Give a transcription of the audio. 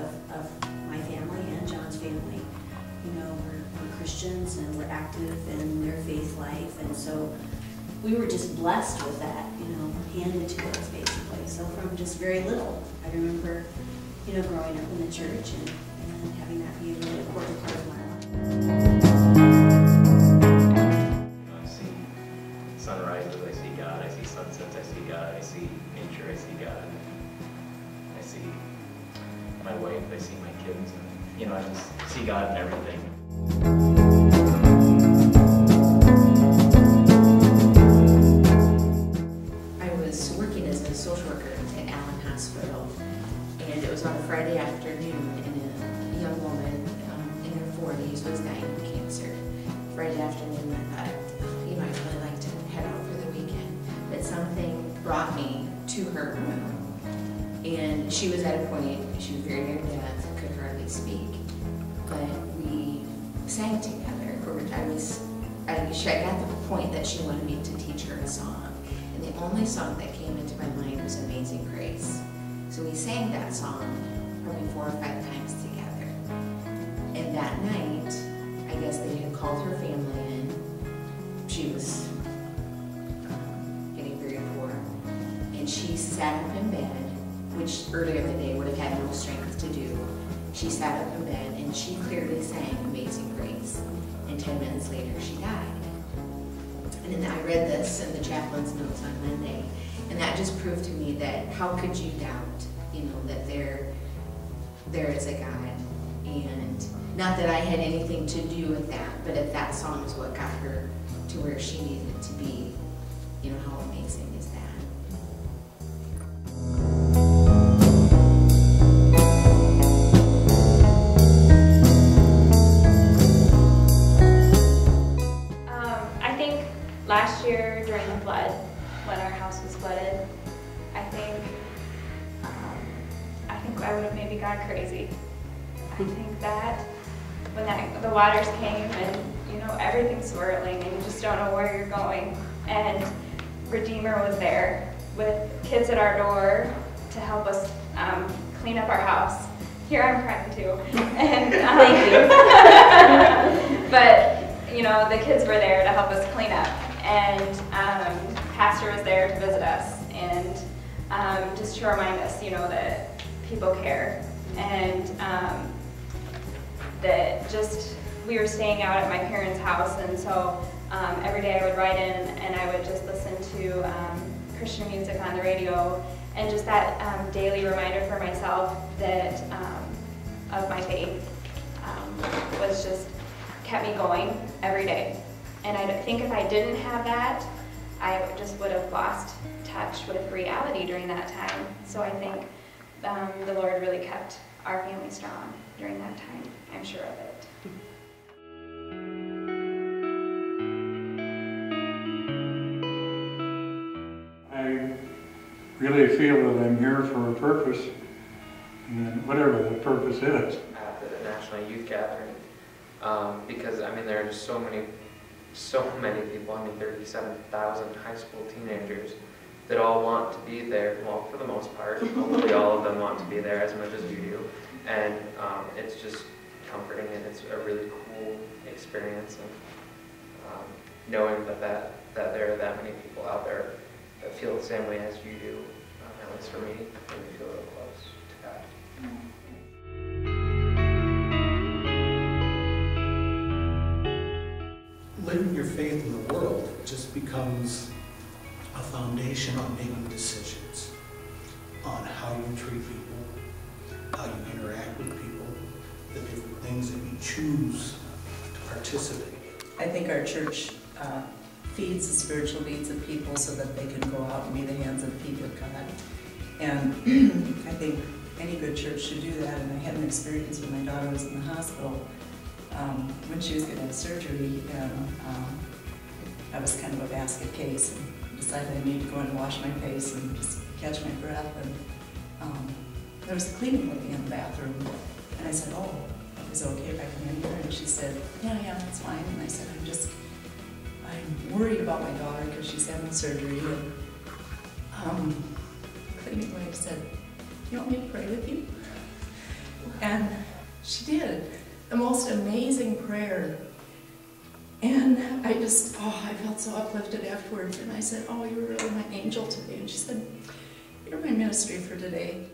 of my family and John's family. You know, we're Christians and we're active in their faith life, and so we were just blessed with that, you know, handed to us basically. So from just very little, I remember, you know, growing up in the church and having that be a really important part of my life. I see sunrises, I see God, I see sunsets, I see God, I see nature, I see God. I see my wife, I see my kids, and, you know, I just see God in everything. Social worker at Allen Hospital, and it was on a Friday afternoon, and a young woman in her 40s was dying of cancer. Friday afternoon, I thought, you know, I'd really like to head out for the weekend, but something brought me to her room, and she was at a point, she was very near death, could hardly speak, but we sang together. I got to the point that she wanted me to teach her a song. And the only song that came into my mind was Amazing Grace. So we sang that song probably 4 or 5 times together. And that night, I guess they had called her family in. She was getting very poor. And she sat up in bed, which earlier in the day would have had no strength to do. She sat up in bed and she clearly sang Amazing Grace. And 10 minutes later, she died. And then I read this in the chaplain's notes on Monday, and that just proved to me that how could you doubt, you know, that there is a God, and not that I had anything to do with that, but if that song is what got her to where she needed to be, you know, how amazing is that? Last year during the flood, when our house was flooded, I think I would have maybe gone crazy. I think that when the waters came and, you know, everything's swirling and you just don't know where you're going, and Redeemer was there with kids at our door to help us clean up our house. Here I'm crying too. And, thank you. But, you know, the kids were there to help us clean up. And Pastor was there to visit us and just to remind us, you know, that people care, and that just we were staying out at my parents' house, and so every day I would ride in and I would just listen to Christian music on the radio, and just that daily reminder for myself that of my faith was just kept me going every day. And I think if I didn't have that, I just would have lost touch with reality during that time. So I think the Lord really kept our family strong during that time. I'm sure of it. I really feel that I'm here for a purpose, and whatever the purpose is. At the National Youth Gathering, because I mean there are just so many people, I mean 37,000 high school teenagers that all want to be there, well for the most part, hopefully all of them want to be there as much as you do, and it's just comforting, and it's a really cool experience, and knowing that there are that many people out there that feel the same way as you do, at least for me, I feel real close to God. Living your faith in the world just becomes a foundation on making decisions on how you treat people, how you interact with people, the different things that you choose to participate in. I think our church feeds the spiritual needs of people so that they can go out and be the hands and feet of God. And I think any good church should do that, and I had an experience when my daughter was in the hospital. When she was getting surgery, and I was kind of a basket case, and decided I needed to go in and wash my face and just catch my breath. And there was a cleaning lady in the bathroom, and I said, "Oh, is it okay if I come in here?" And she said, "Yeah, that's fine." And I said, "I'm worried about my daughter because she's having surgery." And the cleaning lady said, "You want me to pray with you?" And she did the most amazing prayer. And I just, I felt so uplifted afterwards. And I said, oh, you were really my angel today. And she said, you're my ministry for today.